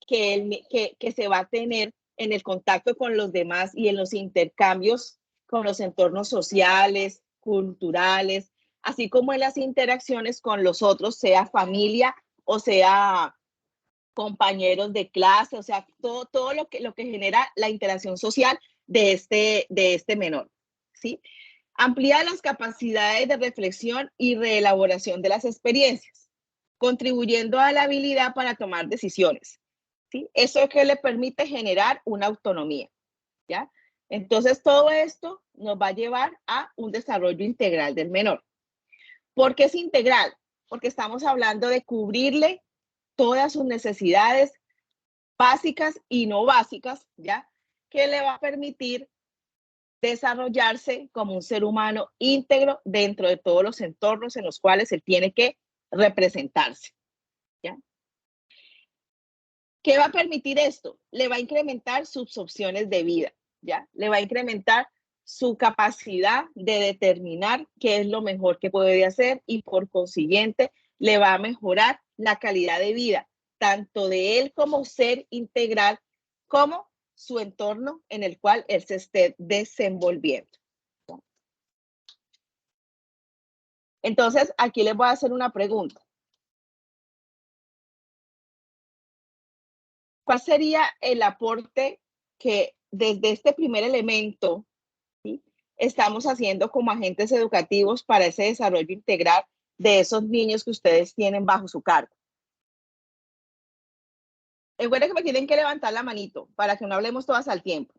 que se va a tener en el contacto con los demás y en los intercambios con los entornos sociales, culturales, así como en las interacciones con los otros, sea familia o sea compañeros de clase, o sea, todo lo que genera la interacción social de este menor, ¿sí? Amplía las capacidades de reflexión y reelaboración de las experiencias, contribuyendo a la habilidad para tomar decisiones, ¿sí? Eso es que le permite generar una autonomía, ¿ya? Entonces, todo esto nos va a llevar a un desarrollo integral del menor. ¿Por qué es integral? Porque estamos hablando de cubrirle todas sus necesidades básicas y no básicas, ¿ya? Que le va a permitir desarrollarse como un ser humano íntegro dentro de todos los entornos en los cuales él tiene que representarse, ¿ya? ¿Qué va a permitir esto? Le va a incrementar sus opciones de vida, ¿ya? Le va a incrementar su capacidad de determinar qué es lo mejor que puede hacer y por consiguiente le va a mejorar la calidad de vida, tanto de él como ser integral, como su entorno en el cual él se esté desenvolviendo. Entonces, aquí les voy a hacer una pregunta. ¿Cuál sería el aporte que desde este primer elemento, ¿sí?, estamos haciendo como agentes educativos para ese desarrollo integral de esos niños que ustedes tienen bajo su cargo? Recuerden que me tienen que levantar la manito para que no hablemos todas al tiempo.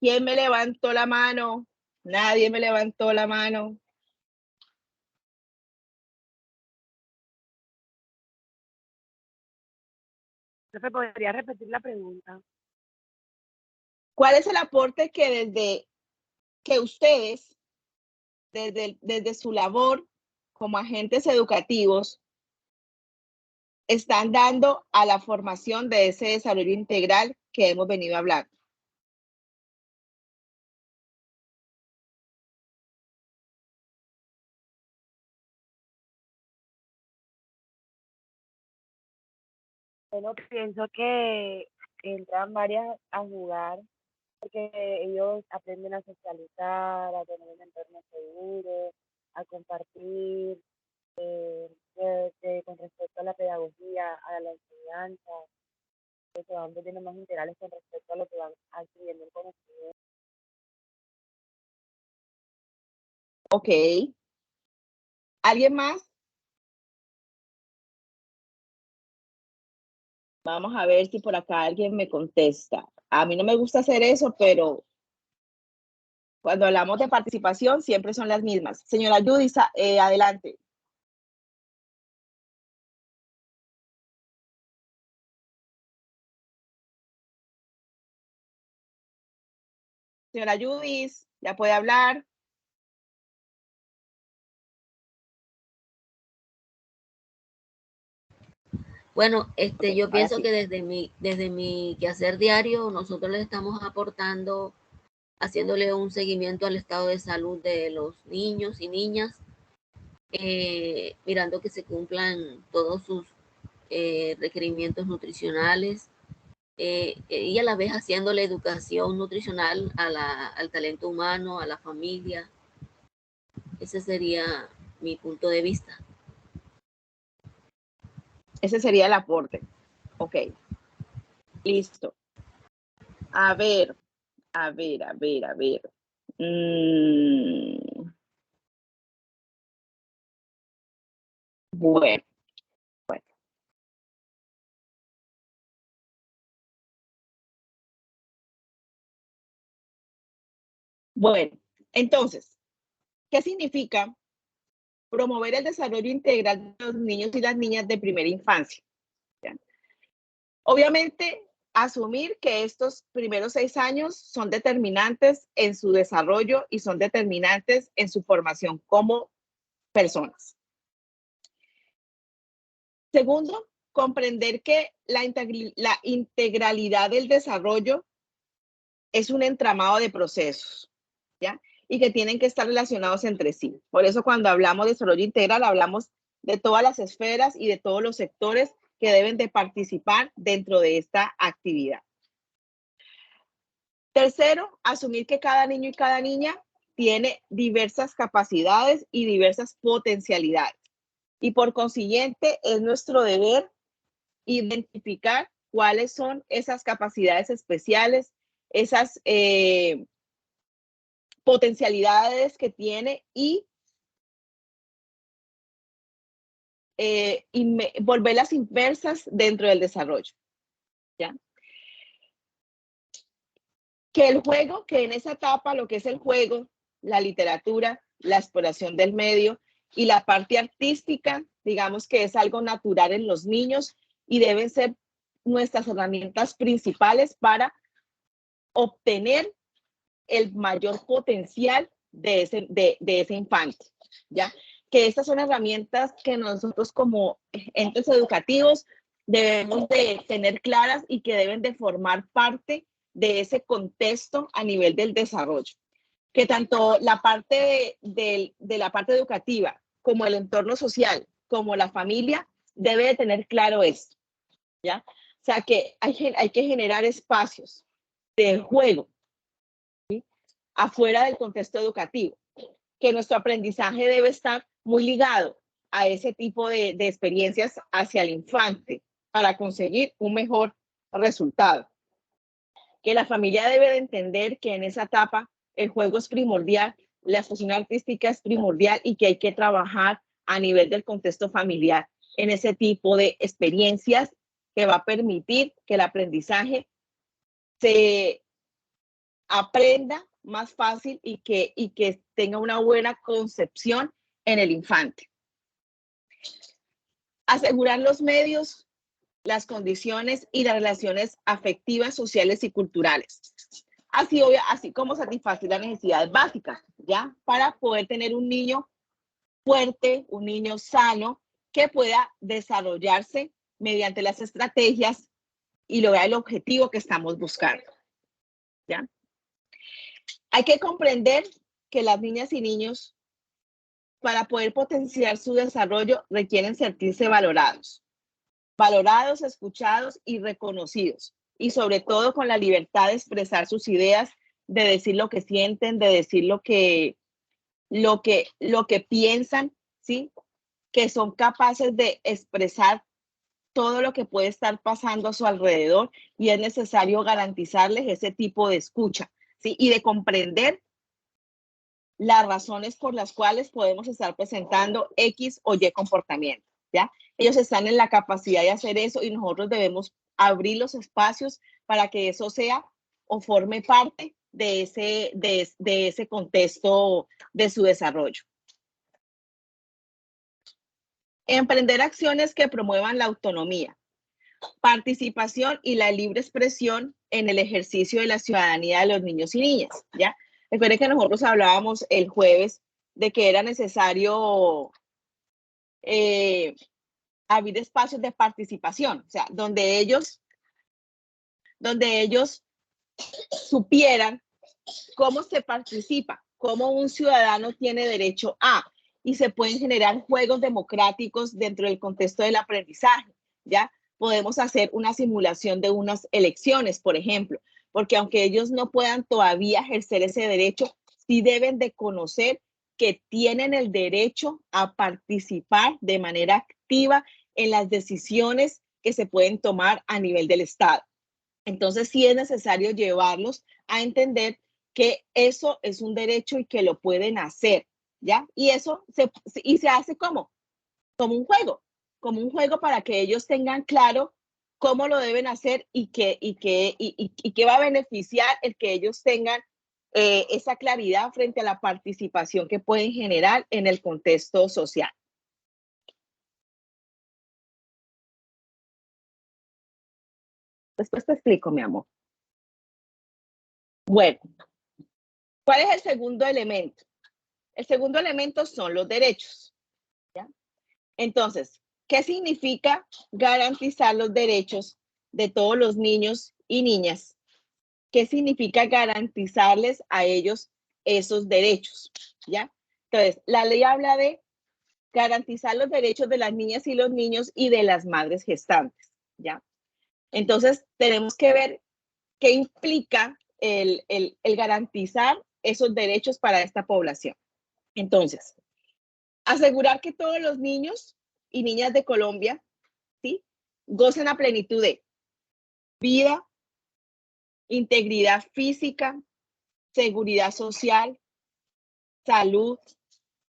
¿Quién me levantó la mano? Nadie me levantó la mano. Profe, ¿podría repetir la pregunta? ¿Cuál es el aporte que desde que ustedes, desde su labor como agentes educativos, están dando a la formación de ese desarrollo integral que hemos venido hablando? Bueno, pienso que entran varias a jugar porque ellos aprenden a socializar, a tener un entorno seguro, a compartir con respecto a la pedagogía, a la enseñanza, que se van volviendo más integrales con respecto a lo que van adquiriendo el conocimiento. Ok. ¿Alguien más? Vamos a ver si por acá alguien me contesta. A mí no me gusta hacer eso, pero cuando hablamos de participación siempre son las mismas. Señora Judy, adelante. Señora Judy, ya puede hablar. Bueno, Okay, yo pienso sí. que desde mi quehacer diario, nosotros le estamos aportando, haciéndole un seguimiento al estado de salud de los niños y niñas, mirando que se cumplan todos sus requerimientos nutricionales, y a la vez haciéndole educación nutricional al talento humano, a la familia. Ese sería mi punto de vista. Ese sería el aporte. Ok. Listo. A ver. Bueno. Bueno, entonces, ¿qué significa promover el desarrollo integral de los niños y las niñas de primera infancia? ¿Ya? Obviamente, asumir que estos primeros 6 años son determinantes en su desarrollo y son determinantes en su formación como personas. Segundo, comprender que la integralidad del desarrollo es un entramado de procesos, ¿ya? Y que tienen que estar relacionados entre sí. Por eso cuando hablamos de desarrollo integral, hablamos de todas las esferas y de todos los sectores que deben de participar dentro de esta actividad. Tercero, asumir que cada niño y cada niña tiene diversas capacidades y diversas potencialidades. Y por consiguiente, es nuestro deber identificar cuáles son esas capacidades especiales, esas potencialidades que tiene y volverlas inversas dentro del desarrollo, ¿ya? Que el juego, que en esa etapa lo que es el juego, la literatura, la exploración del medio y la parte artística, digamos que es algo natural en los niños y deben ser nuestras herramientas principales para obtener el mayor potencial de ese infante, ¿ya? Que estas son herramientas que nosotros como entes educativos debemos de tener claras y que deben de formar parte de ese contexto a nivel del desarrollo. Que tanto la parte de la parte educativa como el entorno social, como la familia, debe de tener claro esto, ¿ya? O sea, que hay que generar espacios de juego, ¿sí?, afuera del contexto educativo, que nuestro aprendizaje debe estar muy ligado a ese tipo de experiencias hacia el infante para conseguir un mejor resultado. Que la familia debe de entender que en esa etapa el juego es primordial, la expresión artística es primordial y que hay que trabajar a nivel del contexto familiar en ese tipo de experiencias que va a permitir que el aprendizaje se aprenda más fácil y que tenga una buena concepción en el infante. Asegurar los medios, las condiciones y las relaciones afectivas, sociales y culturales. Así como satisfacer las necesidades básicas, ¿ya? Para poder tener un niño fuerte, un niño sano, que pueda desarrollarse mediante las estrategias y lograr el objetivo que estamos buscando, ¿ya? Hay que comprender que las niñas y niños, para poder potenciar su desarrollo, requieren sentirse valorados, escuchados y reconocidos, y sobre todo con la libertad de expresar sus ideas, de decir lo que sienten, de decir lo que piensan, ¿sí? Que son capaces de expresar todo lo que puede estar pasando a su alrededor y es necesario garantizarles ese tipo de escucha, ¿sí? Y de comprender las razones por las cuales podemos estar presentando X o Y comportamiento, ¿ya? Ellos están en la capacidad de hacer eso y nosotros debemos abrir los espacios para que eso sea o forme parte de ese contexto de su desarrollo. Emprender acciones que promuevan la autonomía, participación y la libre expresión en el ejercicio de la ciudadanía de los niños y niñas, ¿ya? Recuerden que nosotros hablábamos el jueves de que era necesario abrir espacios de participación, o sea, donde ellos supieran cómo se participa, cómo un ciudadano tiene derecho a, y se pueden generar juegos democráticos dentro del contexto del aprendizaje, ¿ya? Podemos hacer una simulación de unas elecciones, por ejemplo, porque aunque ellos no puedan todavía ejercer ese derecho, sí deben de conocer que tienen el derecho a participar de manera activa en las decisiones que se pueden tomar a nivel del Estado. Entonces, sí es necesario llevarlos a entender que eso es un derecho y que lo pueden hacer, ¿ya? Y eso se hace como un juego para que ellos tengan claro cómo lo deben hacer y qué va a beneficiar el que ellos tengan esa claridad frente a la participación que pueden generar en el contexto social. Después te explico, mi amor. Bueno, ¿cuál es el segundo elemento? El segundo elemento son los derechos, ¿ya? Entonces, ¿qué significa garantizar los derechos de todos los niños y niñas ¿qué significa garantizarles a ellos esos derechos? ¿Ya? Entonces, la ley habla de garantizar los derechos de las niñas y los niños y de las madres gestantes, ¿ya? Entonces, tenemos que ver qué implica el garantizar esos derechos para esta población. Entonces, asegurar que todos los niños y niñas de Colombia, ¿sí?, gocen a plenitud de vida, integridad física, seguridad social, salud,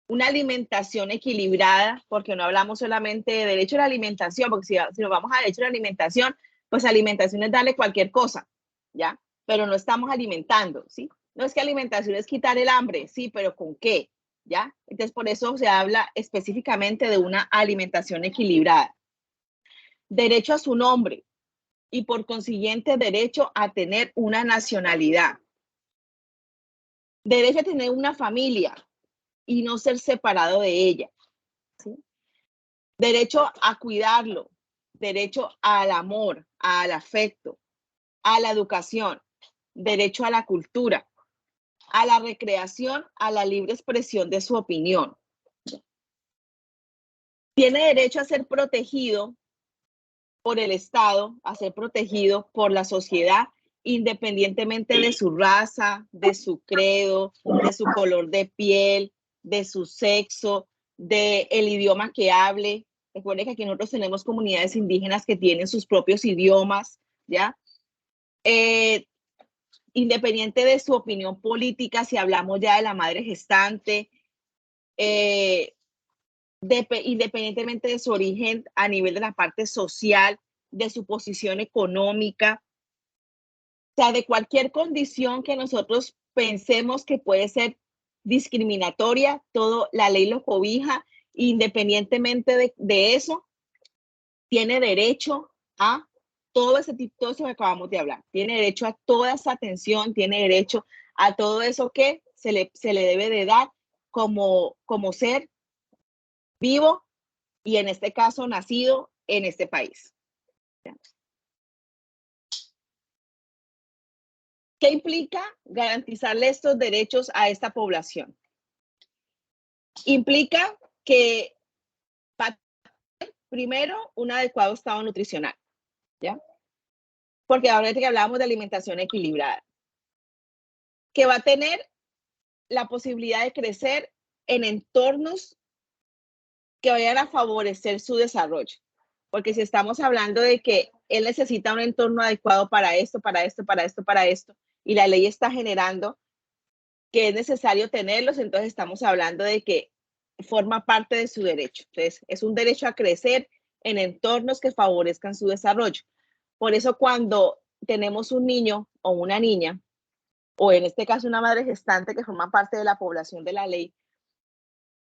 una alimentación equilibrada, porque no hablamos solamente de derecho a la alimentación, porque si nos vamos a derecho a la alimentación, pues alimentación es darle cualquier cosa, ¿ya? Pero no estamos alimentando, ¿sí? No es que alimentación es quitar el hambre, sí, pero ¿con qué? ¿Ya? Entonces, por eso se habla específicamente de una alimentación equilibrada. Derecho a su nombre y por consiguiente derecho a tener una nacionalidad. Derecho a tener una familia y no ser separado de ella, ¿sí? Derecho a cuidarlo, derecho al amor, al afecto, a la educación, derecho a la cultura, a la recreación, a la libre expresión de su opinión. Tiene derecho a ser protegido por el Estado, a ser protegido por la sociedad, independientemente de su raza, de su credo, de su color de piel, de su sexo, del idioma que hable. Recuerden que aquí nosotros tenemos comunidades indígenas que tienen sus propios idiomas, ¿ya? Independiente de su opinión política, si hablamos ya de la madre gestante, independientemente de su origen a nivel de la parte social, de su posición económica, o sea, de cualquier condición que nosotros pensemos que puede ser discriminatoria, todo la ley lo cobija, independientemente de eso, tiene derecho a todo ese tipo, todo eso que acabamos de hablar, tiene derecho a toda esa atención, tiene derecho a todo eso que se le debe de dar como ser vivo y en este caso nacido en este país. ¿Qué implica garantizarle estos derechos a esta población? Implica que va a tener primero un adecuado estado nutricional, ¿ya? Porque ahora que hablábamos de alimentación equilibrada, que va a tener la posibilidad de crecer en entornos que vayan a favorecer su desarrollo. Porque si estamos hablando de que él necesita un entorno adecuado para esto, para esto, para esto, para esto, y la ley está generando que es necesario tenerlos, entonces estamos hablando de que forma parte de su derecho. Entonces, es un derecho a crecer en entornos que favorezcan su desarrollo. Por eso cuando tenemos un niño o una niña, o en este caso una madre gestante que forma parte de la población de la ley,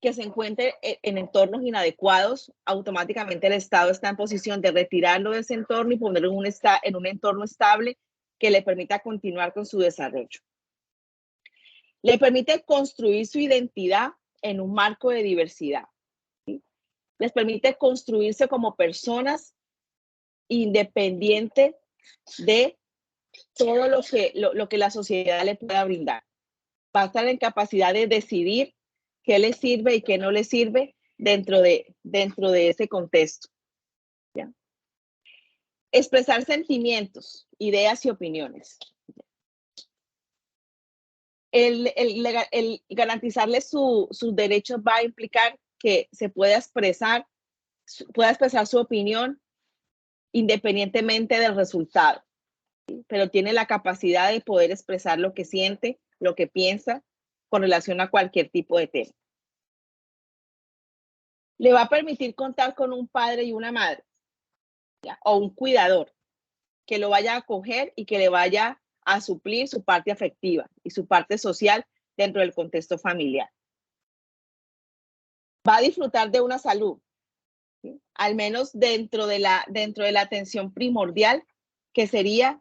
que se encuentre en entornos inadecuados, automáticamente el Estado está en posición de retirarlo de ese entorno y ponerlo en un entorno estable que le permita continuar con su desarrollo. Le permite construir su identidad en un marco de diversidad, ¿sí? Les permite construirse como personas independientes de todo lo que la sociedad le pueda brindar. Va a estar en capacidad de decidir qué le sirve y qué no le sirve dentro de ese contexto, ¿ya? Expresar sentimientos, ideas y opiniones. El garantizarle sus derechos va a implicar que se pueda expresar su opinión independientemente del resultado, ¿sí? Pero tiene la capacidad de poder expresar lo que siente, lo que piensa con relación a cualquier tipo de tema. Le va a permitir contar con un padre y una madre, ¿ya? O un cuidador que lo vaya a acoger y que le vaya a suplir su parte afectiva y su parte social dentro del contexto familiar. Va a disfrutar de una salud, ¿sí? Al menos dentro de la atención primordial, que sería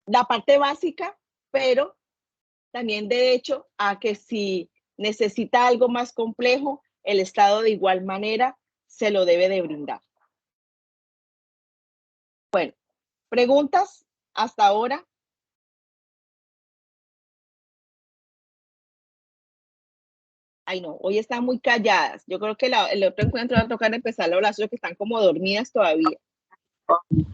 la parte básica, pero también derecho a que si necesita algo más complejo, el Estado de igual manera se lo debe de brindar. Bueno, ¿Preguntas hasta ahora? Ay, no, hoy están muy calladas. Yo creo que el otro encuentro va a tocar empezar a hablar, que están como dormidas todavía.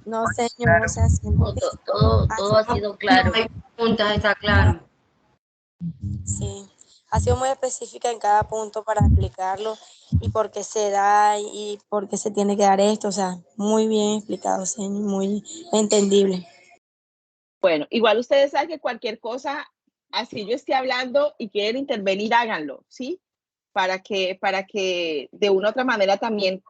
No, señor, o sea, siento que Todo ha sido claro. No hay preguntas, está claro. sí, ha sido muy específica en cada punto para explicarlo y por qué se da y por qué se tiene que dar esto, o sea, muy bien explicado, señor, muy entendible. Bueno, igual ustedes saben que cualquier cosa, así yo esté hablando y quieren intervenir, háganlo, ¿sí? Para que de una u otra manera también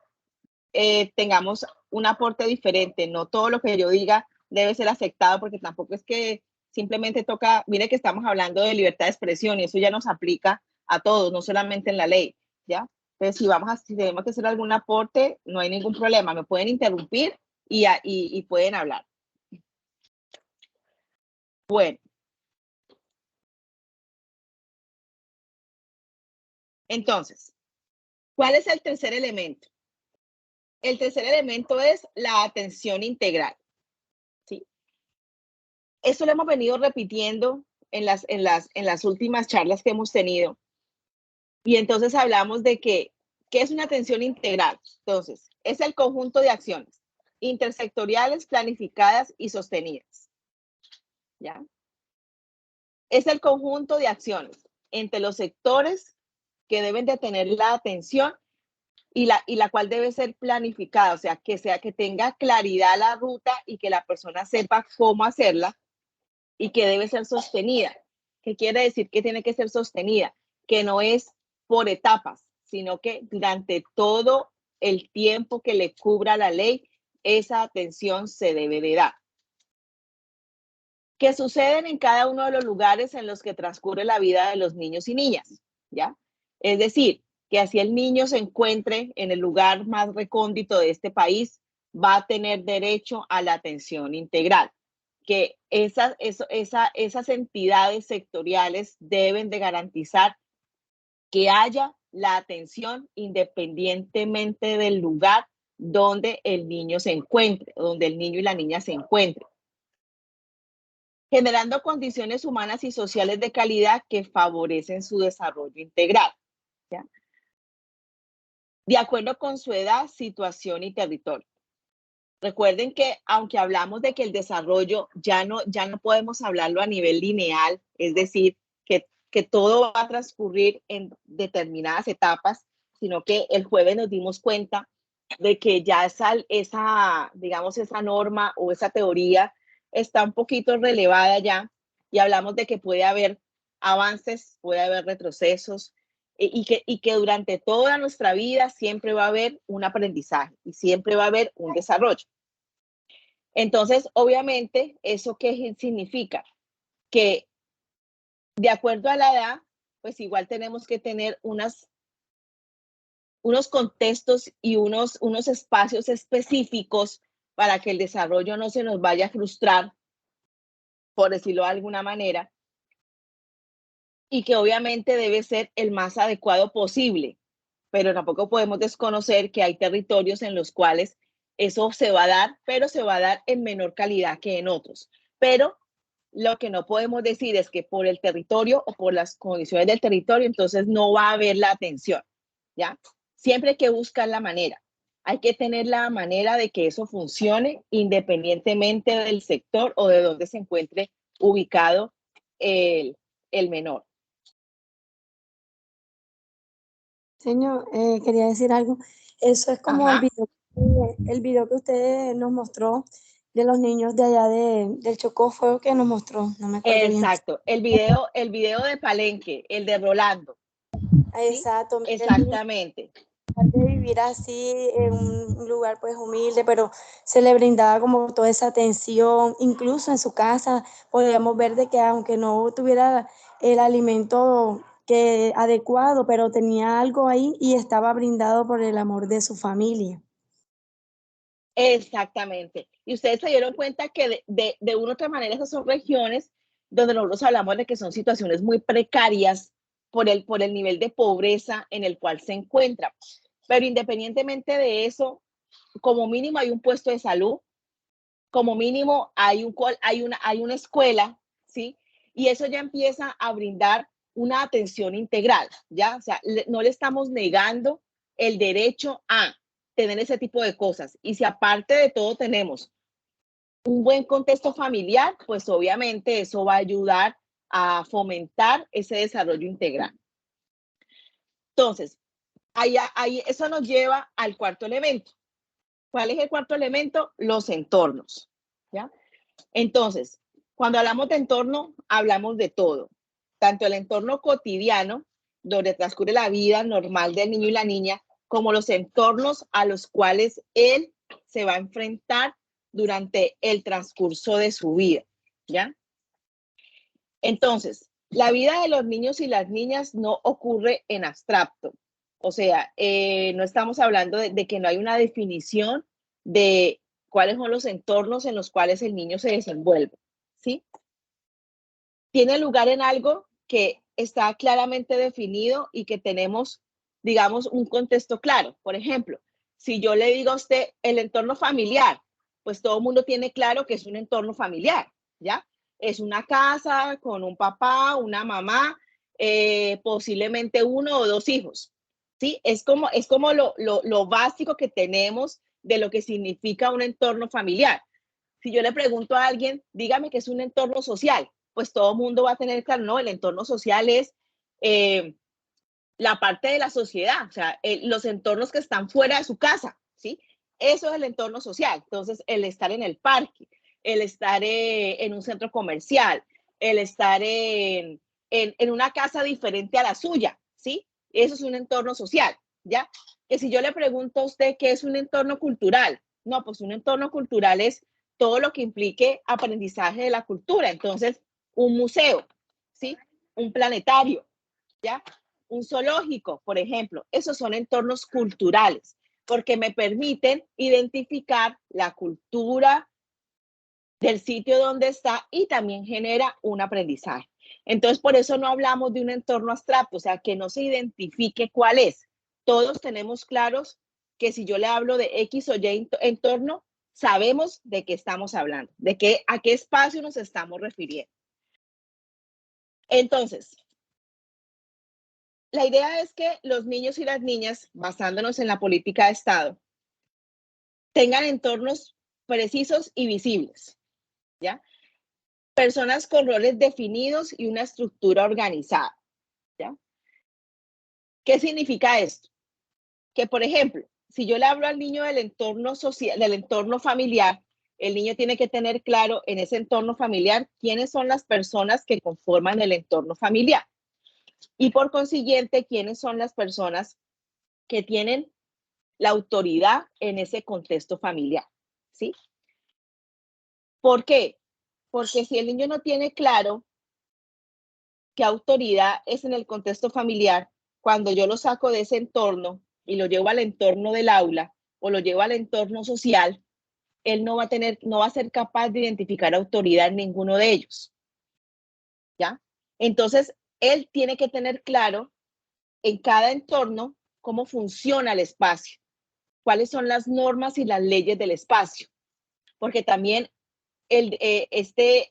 tengamos un aporte diferente. No todo lo que yo diga debe ser aceptado, porque tampoco es que simplemente toca, mire que estamos hablando de libertad de expresión y eso ya nos aplica a todos, no solamente en la ley, ¿ya? Entonces, si tenemos que hacer algún aporte, no hay ningún problema, me pueden interrumpir y pueden hablar. Bueno. Entonces, ¿cuál es el tercer elemento? El tercer elemento es la atención integral. ¿Sí? Eso lo hemos venido repitiendo en las últimas charlas que hemos tenido. Y entonces hablamos de ¿qué es una atención integral? Entonces, es el conjunto de acciones intersectoriales, planificadas y sostenidas. ¿Ya? Es el conjunto de acciones entre los sectores que deben de tener la atención y la cual debe ser planificada, o sea, que tenga claridad la ruta y que la persona sepa cómo hacerla y que debe ser sostenida. ¿Qué quiere decir que tiene que ser sostenida? Que no es por etapas, sino que durante todo el tiempo que le cubra la ley, esa atención se debe de dar. Que suceden en cada uno de los lugares en los que transcurre la vida de los niños y niñas, ¿ya? Es decir, que así el niño se encuentre en el lugar más recóndito de este país, va a tener derecho a la atención integral. Que esas entidades sectoriales deben de garantizar que haya la atención independientemente del lugar donde el niño se encuentre, donde el niño y la niña se encuentren, generando condiciones humanas y sociales de calidad que favorecen su desarrollo integral, ¿ya? De acuerdo con su edad, situación y territorio. Recuerden que aunque hablamos de que el desarrollo ya no podemos hablarlo a nivel lineal, es decir, que todo va a transcurrir en determinadas etapas, sino que el jueves nos dimos cuenta de que ya digamos, esa norma o esa teoría está un poquito relevada ya, y hablamos de que puede haber avances, puede haber retrocesos, y que durante toda nuestra vida siempre va a haber un aprendizaje y siempre va a haber un desarrollo. Entonces, obviamente, ¿eso qué significa? Que de acuerdo a la edad, pues igual tenemos que tener unos contextos y unos espacios específicos para que el desarrollo no se nos vaya a frustrar, por decirlo de alguna manera, y que obviamente debe ser el más adecuado posible, pero tampoco podemos desconocer que hay territorios en los cuales eso se va a dar, pero se va a dar en menor calidad que en otros. Pero lo que no podemos decir es que por el territorio o por las condiciones del territorio, entonces no va a haber la atención, ¿ya? Siempre hay que buscar la manera. Hay que tener la manera de que eso funcione independientemente del sector o de donde se encuentre ubicado el menor. Señor, quería decir algo. Eso es como el video que usted nos mostró de los niños de allá del Chocó, fue lo que nos mostró, no me acuerdo bien. Exacto, el video de Palenque, el de Rolando. Exacto. ¿Sí? Exactamente. De vivir así en un lugar pues humilde, pero se le brindaba como toda esa atención, incluso en su casa podíamos ver de que aunque no tuviera el alimento adecuado, pero tenía algo ahí y estaba brindado por el amor de su familia. Exactamente. Y ustedes se dieron cuenta que de una u otra manera esas son regiones donde nosotros hablamos de que son situaciones muy precarias por el nivel de pobreza en el cual se encuentran. Pero independientemente de eso, como mínimo hay un puesto de salud, como mínimo hay una escuela, ¿sí? Y eso ya empieza a brindar una atención integral, ¿ya? O sea, no le estamos negando el derecho a tener ese tipo de cosas. Y si aparte de todo tenemos un buen contexto familiar, pues obviamente eso va a ayudar a fomentar ese desarrollo integral. Entonces, eso nos lleva al cuarto elemento. ¿Cuál es el cuarto elemento? Los entornos, ¿ya? Entonces, cuando hablamos de entorno, hablamos de todo, tanto el entorno cotidiano, donde transcurre la vida normal del niño y la niña, como los entornos a los cuales él se va a enfrentar durante el transcurso de su vida, ¿ya? Entonces, la vida de los niños y las niñas no ocurre en abstracto. O sea, no estamos hablando de que no hay una definición de cuáles son los entornos en los cuales el niño se desenvuelve, ¿sí? Tiene lugar en algo que está claramente definido y que tenemos, digamos, un contexto claro. Por ejemplo, si yo le digo a usted el entorno familiar, pues todo el mundo tiene claro que es un entorno familiar, ¿ya? Es una casa con un papá, una mamá, posiblemente uno o dos hijos, ¿sí? Es como lo básico que tenemos de lo que significa un entorno familiar. Si yo le pregunto a alguien, dígame qué es un entorno social, pues todo el mundo va a tener claro, no, el entorno social es la parte de la sociedad, o sea, los entornos que están fuera de su casa, ¿sí? Eso es el entorno social. Entonces, el estar en el parque, el estar en un centro comercial, el estar en una casa diferente a la suya, ¿sí? Eso es un entorno social, ¿ya? Que si yo le pregunto a usted qué es un entorno cultural, no, pues un entorno cultural es todo lo que implique aprendizaje de la cultura. Entonces, un museo, ¿sí? Un planetario, ¿ya? Un zoológico, por ejemplo. Esos son entornos culturales porque me permiten identificar la cultura del sitio donde está y también genera un aprendizaje. Entonces, por eso no hablamos de un entorno abstracto, o sea, que no se identifique cuál es. Todos tenemos claros que si yo le hablo de X o Y entorno, sabemos de qué estamos hablando, a qué espacio nos estamos refiriendo. Entonces, la idea es que los niños y las niñas, basándonos en la política de Estado, tengan entornos precisos y visibles, ¿ya? Personas con roles definidos y una estructura organizada, ¿ya? ¿Qué significa esto? Que, por ejemplo, si yo le hablo al niño del entorno social, del entorno familiar, el niño tiene que tener claro en ese entorno familiar quiénes son las personas que conforman el entorno familiar y por consiguiente quiénes son las personas que tienen la autoridad en ese contexto familiar, ¿sí? ¿Por qué? Porque si el niño no tiene claro qué autoridad es en el contexto familiar, cuando yo lo saco de ese entorno y lo llevo al entorno del aula o lo llevo al entorno social, él no va a ser capaz de identificar autoridad en ninguno de ellos, ¿ya? Entonces, él tiene que tener claro en cada entorno cómo funciona el espacio, cuáles son las normas y las leyes del espacio, porque también este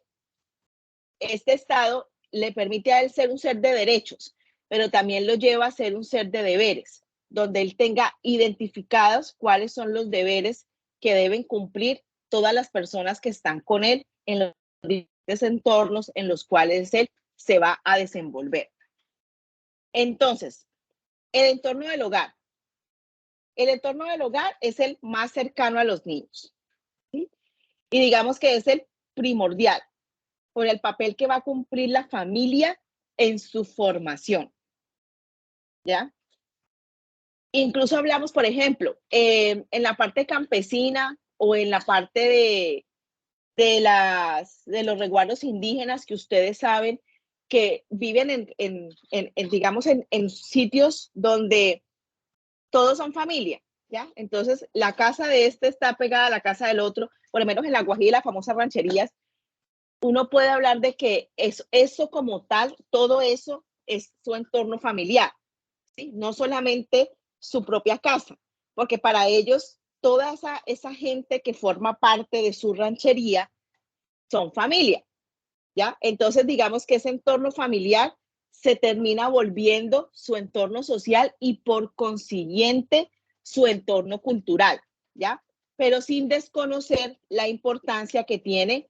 estado le permite a él ser un ser de derechos, pero también lo lleva a ser un ser de deberes, donde él tenga identificados cuáles son los deberes que deben cumplir todas las personas que están con él en los diferentes entornos en los cuales él se va a desenvolver. Entonces, el entorno del hogar. El entorno del hogar es el más cercano a los niños, ¿sí? Y digamos que es el primordial por el papel que va a cumplir la familia en su formación, ¿ya? Incluso hablamos, por ejemplo, en la parte campesina o en la parte de los resguardos indígenas que ustedes saben que viven digamos, en sitios donde todos son familia, ¿ya? Entonces, la casa de este está pegada a la casa del otro, por lo menos en La Guajira, las famosas rancherías, uno puede hablar de que eso como tal, todo eso es su entorno familiar, ¿sí? No solamente su propia casa, porque para ellos toda esa gente que forma parte de su ranchería son familia, ¿ya? Entonces, digamos que ese entorno familiar se termina volviendo su entorno social y por consiguiente su entorno cultural, ¿ya? Pero sin desconocer la importancia que tiene